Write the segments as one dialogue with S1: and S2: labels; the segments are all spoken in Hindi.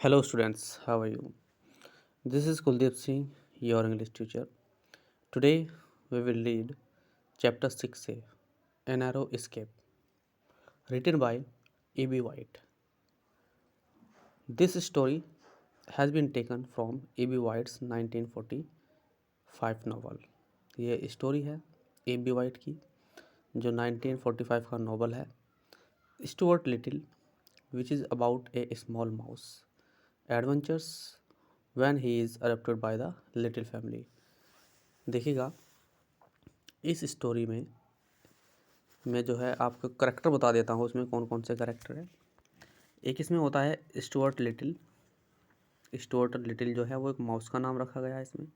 S1: Hello students, how are you? This is Kuldeep Singh, your English teacher. Today we will read chapter 6A, A Narrow Escape, written by E.B. White. This story has been taken from E.B. White's 1945 novel. ये स्टोरी है E.B. White की जो 1945 का नॉवल है Stuart little which is about a small mouse adventures when he is adopted by the little family. देखिएगा इस स्टोरी में मैं जो है आपको करेक्टर बता देता हूँ उसमें कौन कौन से करेक्टर हैं। एक इसमें होता है स्टुअर्ट लिटिल। स्टुअर्ट लिटिल जो है वो एक माउस का नाम रखा गया है इसमें।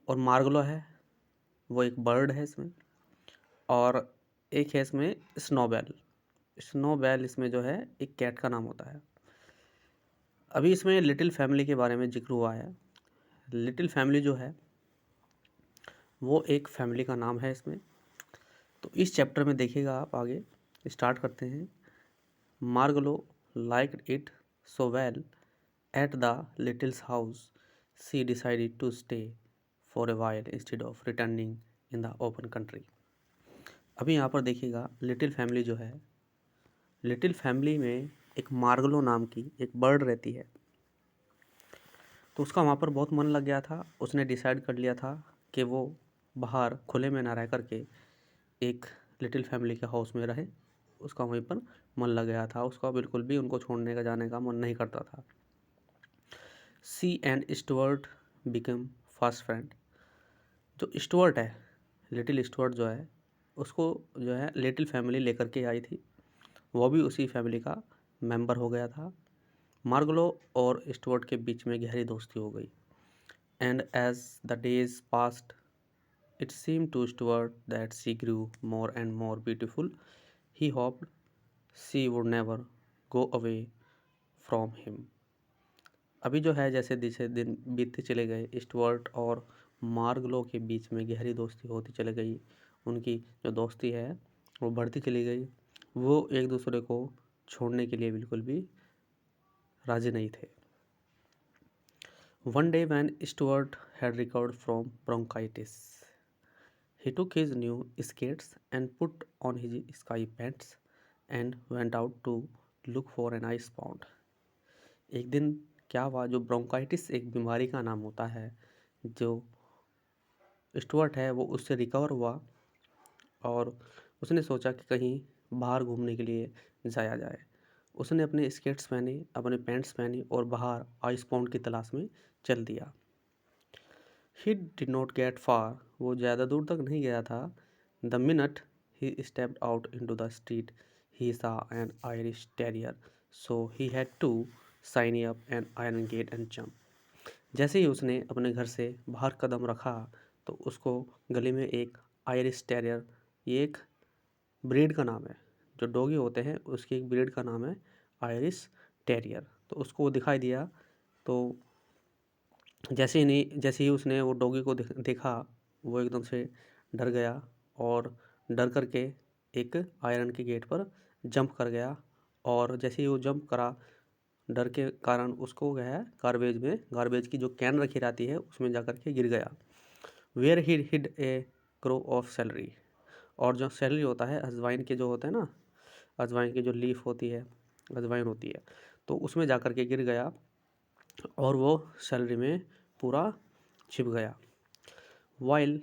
S1: और मार्गलो है वो एक बर्ड है इसमें। और एक है इसमें स्नोबेल। स्नोबेल इसमें जो है एक कैट का नाम होता है। अभी इसमें लिटिल फैमिली के बारे में जिक्र हुआ है। लिटिल फैमिली जो है वो एक फैमिली का नाम है इसमें। तो इस चैप्टर में देखिएगा आप आगे स्टार्ट करते हैं। मार्गलो liked it so well at the little's house, she decided to stay for a while instead of returning in the open country. अभी यहाँ पर देखिएगा लिटिल फैमिली जो है, लिटिल फैमिली में एक मार्गलो नाम की एक बर्ड रहती है। तो उसका वहाँ पर बहुत मन लग गया था। उसने डिसाइड कर लिया था कि वो बाहर खुले में ना रह करके एक लिटिल फैमिली के हाउस में रहे। उसका वहीं पर मन लग गया था। उसका बिल्कुल भी उनको छोड़ने का जाने का मन नहीं करता था। She and Stuart become fast friend. जो स्टुअर्ट है, लिटिल स्टुअर्ट जो है उसको जो है लिटिल फैमिली लेकर के आई थी। वो भी उसी फैमिली का मेंबर हो गया था। मार्गलो और स्टुअर्ट के बीच में गहरी दोस्ती हो गई। And as the days passed it seemed to Stuart that she grew more and more beautiful. He hoped she would never go away from him. अभी जो है जैसे जैसे दिन बीतते चले गए स्टुअर्ट और मार्गलो के बीच में गहरी दोस्ती होती चली गई। उनकी जो दोस्ती है वो बढ़ती चली गई। वो एक दूसरे को छोड़ने के लिए बिल्कुल भी राजी नहीं थे। One day when Stuart had recovered from bronchitis, he took his new skates and put on his sky pants and went out to look for an ice pond. एक दिन क्या हुआ, जो ब्रोंकाइटिस एक बीमारी का नाम होता है, जो स्टुअर्ट है वो उससे रिकवर हुआ और उसने सोचा कि कहीं बाहर घूमने के लिए जाया जाए। उसने अपने स्केट्स पहने, अपने पैंट्स पहनी और बाहर आइस पॉन्ड की तलाश में चल दिया। He did not get far. वो ज़्यादा दूर तक नहीं गया था। The minute he stepped out into the street, he saw an Irish terrier. So he had to sign up an iron gate and jump. जैसे ही उसने अपने घर से बाहर कदम रखा तो उसको गली में एक आयरिश टेरियर, ये एक ब्रीड का नाम है, जो डॉगी होते हैं उसकी एक ब्रीड का नाम है आयरिश टेरियर। तो उसको वो दिखाई दिया। तो जैसे ही उसने वो डॉगी को देखा वो एकदम से डर गया और डर करके एक आयरन के गेट पर जंप कर गया। और जैसे ही वो जंप करा, डर के कारण उसको गया गार्बेज की जो कैन रखी रहती है उसमें जा कर के गिर गया। Where he hid a crow of celery. और जो सेलरी होता है, अजवाइन के जो होते हैं ना, अजवाइन की जो लीफ होती है, अजवाइन होती है, तो उसमें जा कर के गिर गया और वो सैलरी में पूरा छिप गया। While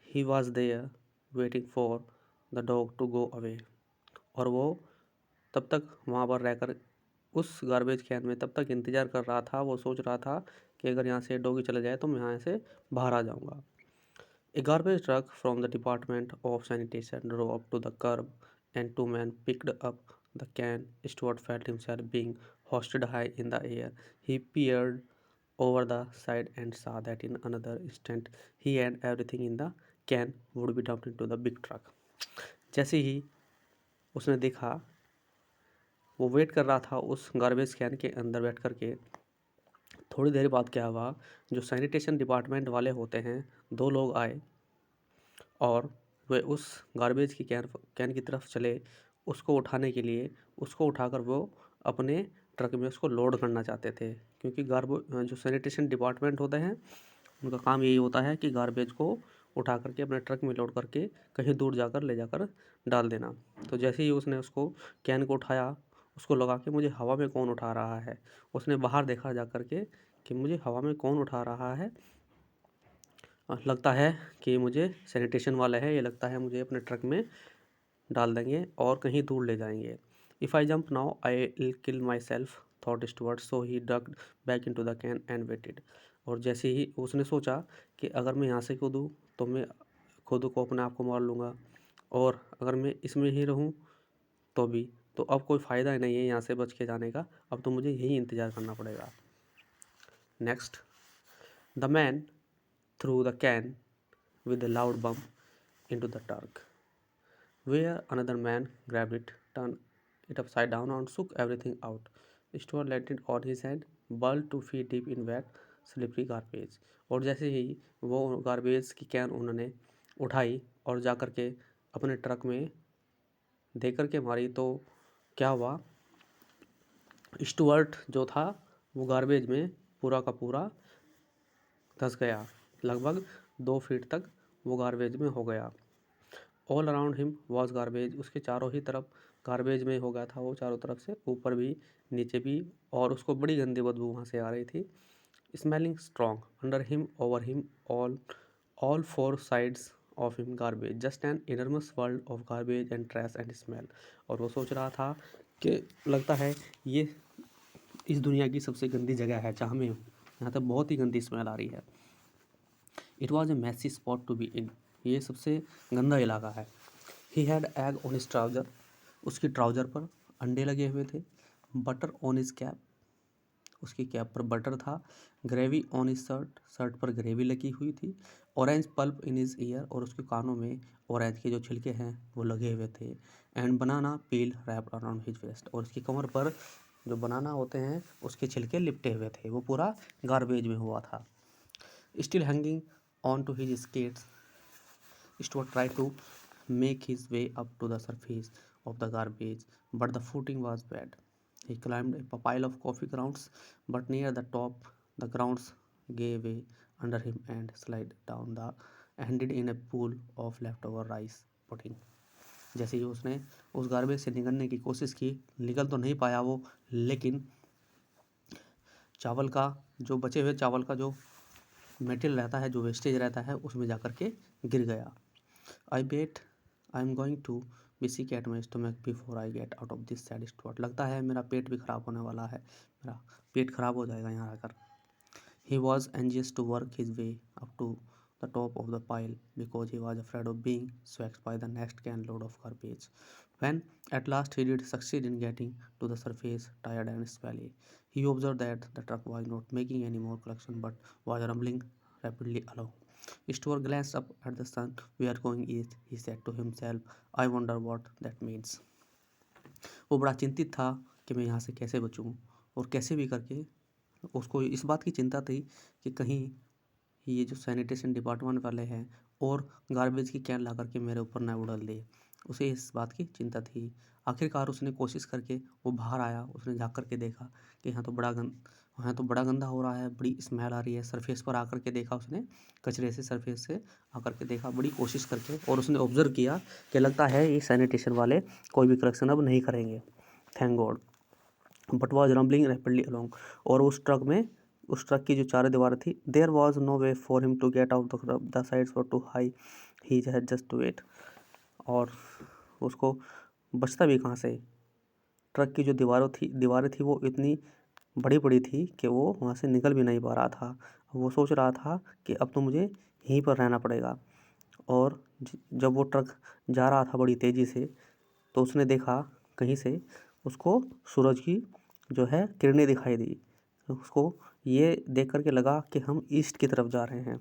S1: he was there waiting for the dog to go away. और वो तब तक वहाँ पर रहकर उस गार्बेज कैन में तब तक इंतज़ार कर रहा था। वो सोच रहा था कि अगर यहाँ से डॉगी चला जाए तो मैं यहाँ से बाहर आ जाऊँगा। A garbage truck from the Department of Sanitation drove up to the curb and two men picked up the can. Stuart felt himself being hoisted high in the air. He peered over the side and saw that in another instant he and everything in the can would be dumped into the big truck. जैसे ही उसने देखा, वो वेट कर रहा था उस गार्बेज कैन के अंदर बैठ कर के। थोड़ी देर बाद क्या हुआ, जो सैनिटेशन डिपार्टमेंट वाले होते हैं, दो लोग आए और वे उस गार्बेज की कैन की तरफ चले उसको उठाने के लिए। उसको उठाकर वो अपने ट्रक में उसको लोड करना चाहते थे, क्योंकि जो सैनिटेशन डिपार्टमेंट होते हैं उनका काम यही होता है कि गार्बेज को उठा करके अपने ट्रक में लोड करके कहीं दूर जाकर ले जाकर डाल देना। तो जैसे ही उसने उसको कैन को उठाया, उसको लगा कि मुझे हवा में कौन उठा रहा है। उसने बाहर देखा जा कर के कि मुझे हवा में कौन उठा रहा है, लगता है कि मुझे सैनिटेशन वाले हैं, ये लगता है मुझे अपने ट्रक में डाल देंगे और कहीं दूर ले जाएंगे। If I jump now I will kill myself thought Stuart, so he ducked back into the can and waited. और जैसे ही उसने सोचा कि अगर मैं यहाँ से कूदूँ तो मैं खुद को अपने आप को मार लूँगा, और अगर मैं इसमें ही रहूँ तो भी, तो अब कोई फ़ायदा ही नहीं है यहाँ से बच के जाने का, अब तो मुझे यही इंतज़ार करना पड़ेगा। Next, the man through the can with a loud bump into the truck, where another man grabbed it, turned it upside down, and shook everything out. Stuart let it on his hand, whirled 2 feet deep in wet, slippery garbage. और जैसे ही वो गार्बेज की कैन उन्होंने उठाई और जा कर के अपने ट्रक में दे कर के मारी, तो क्या हुआ, स्टुअर्ट जो था वो गार्बेज में पूरा का पूरा धंस गया। लगभग 2 फीट तक वो गार्बेज में हो गया। All around him was garbage, उसके चारों ही तरफ गार्बेज में हो गया था वो, चारों तरफ से, ऊपर भी नीचे भी, और उसको बड़ी गंदी बदबू वहाँ से आ रही थी। Smelling strong under him over him all four sides of him garbage, just an enormous world of garbage and trash and smell. और वो सोच रहा था कि लगता है ये इस दुनिया की सबसे गंदी जगह है जहाँ मैं हूँ, यहाँ तक बहुत ही गंदी स्मेल आ रही है। It was a messy spot to be in, ये सबसे गंदा इलाका है। He had egg on his trouser, उसकी ट्राउज़र पर अंडे लगे हुए थे। बटर ऑन हिज कैप, उसकी कैप पर बटर था। Gravy on his shirt, shirt पर ग्रेवी लगी हुई थी। Orange pulp in his ear, और उसके कानों में ऑरेंज के जो छिलके हैं वो लगे हुए थे। And banana peel wrapped around his waist, और उसकी कमर पर जो बनाना होते हैं उसके छिलके लिपटे हुए थे, वो पूरा गार्बेज में हुआ था। Still hanging on to his skates, Stuart tried to make his way up to the surface of the garbage, but the footing was bad. He climbed a pile of coffee grounds, but near the top, the grounds gave way under him and slid down the ended in a pool of leftover rice pudding. जैसे ही उसने उस गार्बेज से निकलने की कोशिश की, निकल तो नहीं पाया वो, लेकिन चावल का जो बचे हुए चावल का जो मेटेरियल रहता है, जो वेस्टेज रहता है, उसमें जाकर के गिर गया। I bet I am going to be sick at my stomach before I get out of this sad spot, लगता है मेरा पेट भी ख़राब होने वाला है, मेरा पेट ख़राब हो जाएगा यहाँ आकर। He was anxious to work his way up to the top of the pile because he was afraid of being swept by the next can load of garbage. When at last he did succeed in getting to the surface, tired and smelly, he observed that the truck was not making any more collection but was rumbling rapidly along. Stuart glanced up at the sun. We are going east, he said to himself. I wonder what that means. वो बड़ा चिंतित था कि मैं यहाँ से कैसे बचूँ, और कैसे भी करके उसको इस बात की चिंता थी कि कहीं ये जो सैनिटेशन डिपार्टमेंट वाले हैं और गार्बेज की कैन ला करके मेरे ऊपर ना उड़ल दे, उसे इस बात की चिंता थी। आखिरकार उसने कोशिश करके वो बाहर आया, उसने झाँक करके देखा कि यहाँ तो बड़ा गंदा हो रहा है, बड़ी स्मेल आ रही है। सरफेस पर आकर के देखा उसने, कचरे से सरफेस से आकर के देखा बड़ी कोशिश करके, और उसने ऑब्जर्व किया कि लगता है ये सैनिटेशन वाले कोई भी कलेक्शन अब नहीं करेंगे, thank God. But was rumbling rapidly along, और उस ट्रक की जो चारों दीवार थी, there was no way for him to get out the sides were too high, he had just to wait. और उसको बचता भी कहाँ से, ट्रक की जो दीवारें थी वो इतनी बड़ी बड़ी थी कि वो वहाँ से निकल भी नहीं पा रहा था। वो सोच रहा था कि अब तो मुझे यहीं पर रहना पड़ेगा। और जब वो ट्रक जा रहा था बड़ी तेज़ी से, तो उसने देखा कहीं से उसको सूरज की जो है किरणें दिखाई दी। उसको ये देख कर के लगा कि हम ईस्ट की तरफ जा रहे हैं।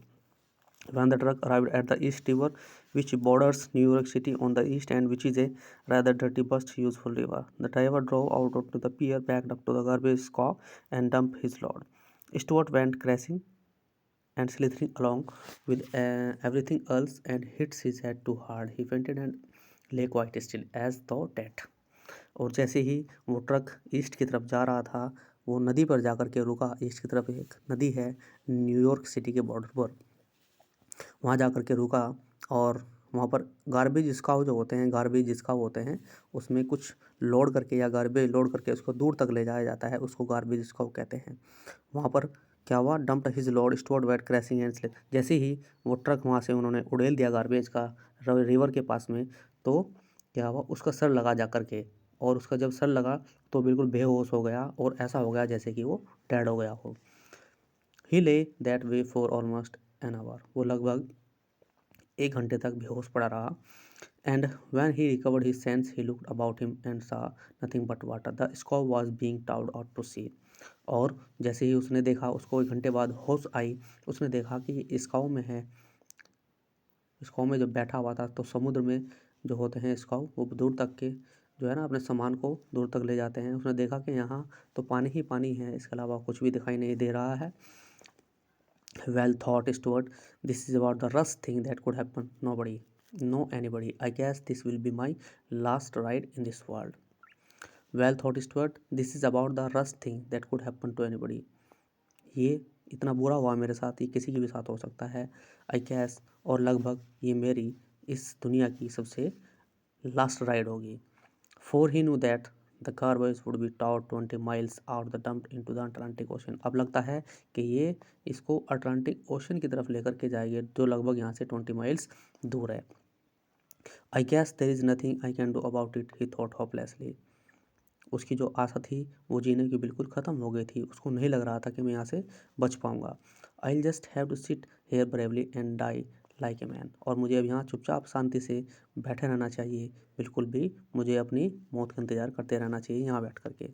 S1: When the truck arrived at the East River, which borders New York City on the east and which is a rather dirty but useful river, the driver drove out onto the pier, backed up to the garbage scow, and dumped his load. Stuart went crashing and slithering along with everything else and hit his head too hard. He fainted and lay quite still as though dead. और जैसे ही वो ट्रक ईस्ट की तरफ जा रहा था, वो नदी पर जाकर के रुका। ईस्ट की तरफ एक नदी है न्यूयॉर्क सिटी के बॉर्डर पर, वहाँ जाकर के रुका। और वहाँ पर गार्बेज स्काउ जो होते हैं, गार्बेज स्काउ होते हैं, उसमें कुछ लोड करके या गार्बेज लोड करके उसको दूर तक ले जाया जाता है, उसको गार्बेज स्काउ कहते हैं। वहाँ पर क्या हुआ, dumped his load stored weight crashing and slip. जैसे ही वो ट्रक वहाँ से उन्होंने उड़ेल दिया गार्बेज का रिवर के पास में, तो क्या हुआ, उसका सर लगा जा कर के, और उसका जब सर लगा तो बिल्कुल बेहोश हो गया, और ऐसा हो गया जैसे कि वो डेड हो गया हो। ही ले that way for almost an hour. वो लगभग 1 घंटे तक बेहोश पड़ा रहा। And when he recovered his sense, he looked about him and saw nothing but water. The scow was being towed out to sea. और जैसे ही उसने देखा, उसको 1 घंटे बाद होश आई, उसने देखा कि स्काउ में है, स्काउ में जब बैठा हुआ था तो समुद्र में जो होते हैं स्काउ, वो दूर तक के जो है ना अपने सामान को दूर तक ले जाते हैं। उसने देखा कि यहाँ तो पानी ही पानी है, इसके अलावा कुछ भी दिखाई नहीं दे रहा है। Well thought, Stuart. This is about the worst thing that could happen. Nobody, no anybody. I guess this will be my last ride in this world. Well thought, Stuart. This is about the worst thing that could happen to anybody. ये इतना बुरा हुआ मेरे साथ, ये किसी के भी साथ हो सकता है। I guess, और लगभग ये मेरी इस दुनिया की सबसे लास्ट राइड होगी। For he knew that the garbage would be towed 20 miles out the dump into the Atlantic Ocean. अब लगता है कि ये इसको अटलांटिक ओशन की तरफ लेकर के जाएगी, जो लगभग यहाँ से 20 माइल्स दूर है। I guess there is nothing I can do about it, he thought hopelessly. उसकी जो आशा थी वो जीने की बिल्कुल ख़त्म हो गई थी। उसको नहीं लग रहा था कि मैं यहाँ से बच पाऊँगा। I'll just have to sit here bravely and die like a man. और मुझे अब यहाँ चुपचाप शांति से बैठे रहना चाहिए, बिल्कुल भी मुझे अपनी मौत का इंतज़ार करते रहना चाहिए यहाँ बैठ करके।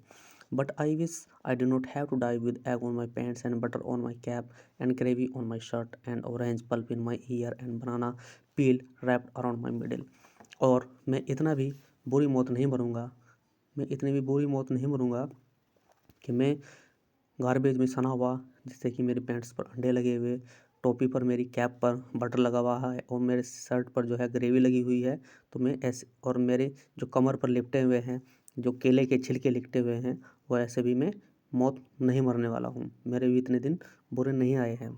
S1: But I wish I did not have to die with egg on my pants and butter on my cap and gravy on my shirt and orange pulp in my ear and banana peel wrapped around my middle. और मैं इतना भी बुरी मौत नहीं मरूँगा, मैं इतनी भी बुरी मौत नहीं मरूँगा कि मैं गार्बेज में सना हुआ, जिससे कि मेरे पैंट्स पर अंडे लगे हुए, टोपी पर मेरी कैप पर बटर लगा हुआ है और मेरे शर्ट पर जो है ग्रेवी लगी हुई है, तो मैं ऐसे, और मेरे जो कमर पर लिपटे हुए हैं जो केले के छिलके लिपटे हुए हैं, वो ऐसे भी मैं मौत नहीं मरने वाला हूँ। मेरे भी इतने दिन बुरे नहीं आए हैं।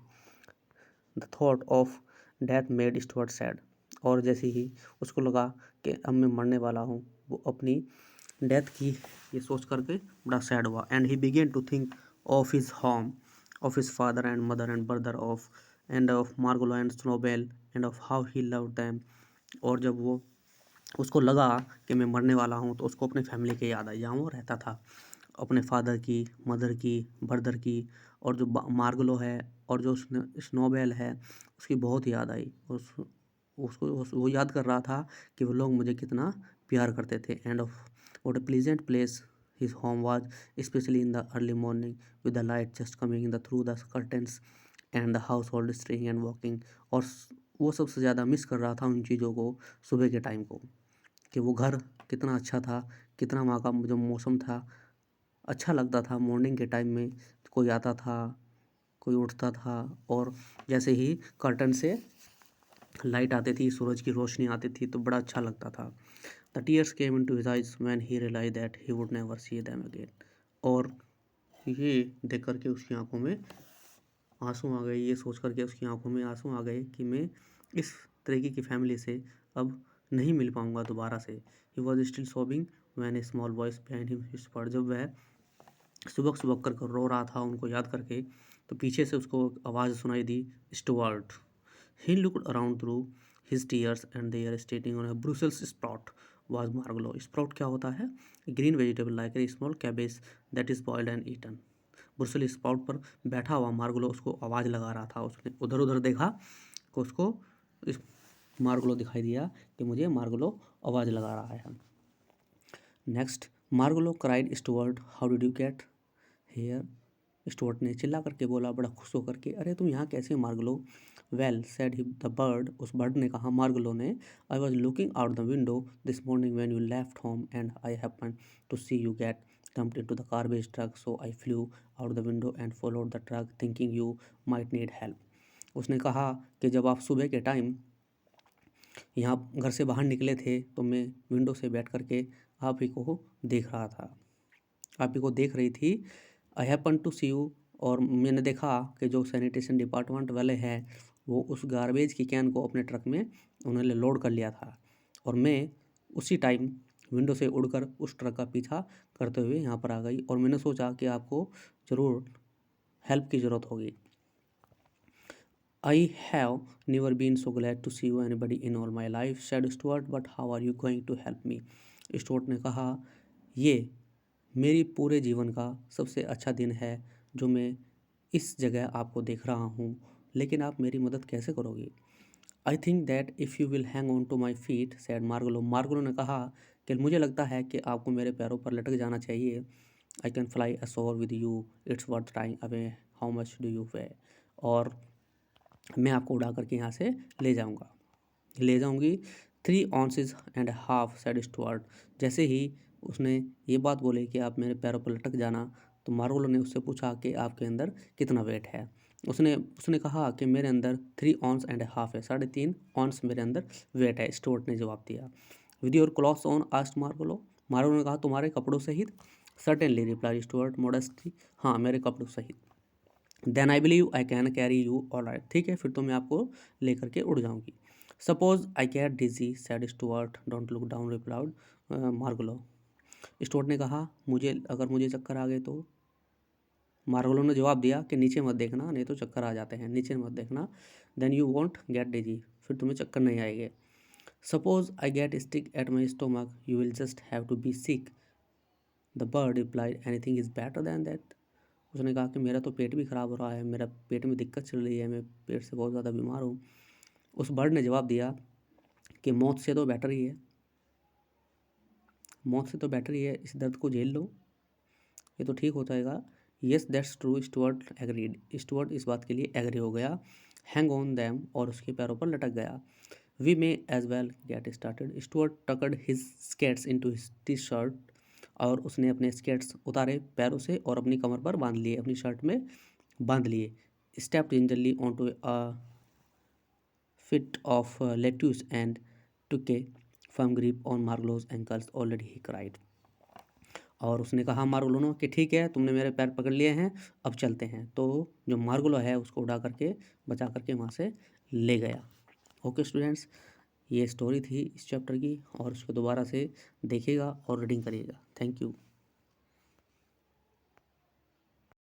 S1: The thought of death made Stuart sad. और जैसे ही उसको लगा कि अब मैं मरने वाला हूँ, वो अपनी डेथ की ये सोच करके बड़ा सैड हुआ। And he began to think of his home, of his father and mother and brother of and of Margalo and Snowbell and of how he loved them. और जब वो उसको लगा कि मैं मरने वाला हूँ, तो उसको अपनी फैमिली की याद आई, जहाँ वो रहता था, अपने फादर की, मदर की, ब्रदर की, और जो मार्गलो है और जो स्नोबेल है, उसकी बहुत याद आई। वो याद कर रहा था कि वो लोग मुझे कितना प्यार करते थे। End of what a pleasant place his home was, especially in the early morning with the light just coming in through the curtains and the household stirring and walking. और वो सबसे ज़्यादा मिस कर रहा था उन चीज़ों को, सुबह के टाइम को, कि वो घर कितना अच्छा था, कितना वहाँ का जो मौसम था अच्छा लगता था। मॉर्निंग के टाइम में कोई आता था, कोई उठता था, और जैसे ही कर्टन से लाइट आती थी, सूरज की रोशनी आती थी, तो बड़ा अच्छा लगता था। The tears came into his eyes when he realized that he would never see them again. और ये देख करके उसकी आंखों में आंसू आ गए, ये सोच करके उसकी आंखों में आंसू आ गए कि मैं इस तरीके की फैमिली से अब नहीं मिल पाऊंगा दोबारा से। He was still sobbing when a small voice behind him whispered. जब वह सुबक सुबक कर रो रहा था उनको याद करके, तो पीछे से उसको आवाज़ सुनाई दी, Stuart. He looked around through his tears and there standing on a Brussels sprout was Margolo. Sprout क्या होता है? Green vegetable like a small cabbage that is boiled and eaten. Brussels sprout पर बैठा हुआ मार्गलो उसको आवाज़ लगा रहा था। उसने उधर उधर देखा कि उसको इस मार्गलो दिखाई दिया कि मुझे मार्गलो आवाज़ लगा रहा है। Next, Margalo cried Stuart, how did you get here? Stuart ने चिल्ला करके बोला बड़ा खुश होकर के, अरे तुम यहाँ कैसे Margalo? Well said the bird, उस बर्ड ने कहा मार्गलो ने, I was looking out the window this morning when you left home and I happen to see you get dumped into the garbage truck, so I flew out the window and followed the truck thinking you might need help. उसने कहा कि जब आप सुबह के टाइम यहाँ घर से बाहर निकले थे, तो मैं विंडो से बैठ करके आप ही को देख रहा था, आप ही को देख रही थी। I happen to see you, और मैंने देखा कि जो सैनिटेशन डिपार्टमेंट वाले हैं वो उस गार्बेज की कैन को अपने ट्रक में उन्होंने लोड कर लिया था, और मैं उसी टाइम विंडो से उड़कर उस ट्रक का पीछा करते हुए यहाँ पर आ गई, और मैंने सोचा कि आपको ज़रूर हेल्प की ज़रूरत होगी। I have never been so glad to see you anybody in all my life, said Stuart, but how are you going to help me? Stuart ने कहा, ये मेरी पूरे जीवन का सबसे अच्छा दिन है जो मैं इस जगह आपको देख रहा हूँ, लेकिन आप मेरी मदद कैसे करोगे? I think that if you will hang on to my feet, said Margalo. Margalo ने कहा कि मुझे लगता है कि आपको मेरे पैरों पर लटक जाना चाहिए। I can fly ashore with you, it's worth trying anyway, how much do you weigh? और मैं आपको उड़ा करके यहाँ से ले जाऊँगी 3.5 ounces, सैड स्टुअर्ट। जैसे ही उसने ये बात बोली कि आप मेरे पैरों पर लटक जाना, तो मार्गोलो ने उससे पूछा कि आपके अंदर कितना वेट है। उसने उसने कहा कि मेरे अंदर 3.5 ounces है, 3.5 ounce मेरे अंदर वेट है, स्टुअर्ट ने जवाब दिया। With your clothes on, asked Margalo. Margalo ने कहा, तुम्हारे कपड़ों सहित? Certainly, replied Stuart modestly. हाँ, मेरे कपड़ों सहित। Then I believe I can carry you all right, ठीक है, फिर तो मैं आपको लेकर के उड़ जाऊंगी। Suppose I get dizzy, said Stuart, don't look down, replied Margalo. Stuart ने कहा, अगर मुझे चक्कर आ गए तो? मार्गलो ने जवाब दिया कि नीचे मत देखना, नहीं तो चक्कर आ जाते हैं, नीचे मत देखना। Then you won't get dizzy, फिर तुम्हें चक्कर नहीं आएंगे। Suppose I get stick at my stomach, you will just have to be sick, the bird replied, anything is better than that. उसने कहा कि मेरा तो पेट भी ख़राब हो रहा है, मेरा पेट में दिक्कत चल रही है, मैं पेट से बहुत ज़्यादा बीमार हूँ। उस बर्ड ने जवाब दिया कि मौत से तो बेटर ही है, मौत से तो बेटर ही है, इस दर्द को झेल लो, ये तो ठीक हो जाएगा। Yes that's true, Stuart agreed. Stuart इस बात के लिए एग्री हो गया। हैंग ऑन दैम, और उसके पैरों पर लटक गया। We may as well get started. Stuart tucked his skates into his T shirt, और उसने अपने स्केट्स उतारे पैरों से और अपनी कमर पर बांध लिए, अपनी शर्ट में बांध लिए। Stepped gingerly onto a fit of lettuce and took a firm grip on Margolo's ankles. Already he cried. और उसने कहा मार्गोलो ने कि ठीक है, तुमने मेरे पैर पकड़ लिए हैं, अब चलते हैं। तो जो मार्गोलो है उसको उड़ा करके बचा करके वहाँ से ले गया। ओके स्टूडेंट्स, ये स्टोरी थी इस चैप्टर की, और उसको दोबारा से देखिएगा और रीडिंग करिएगा। Thank you.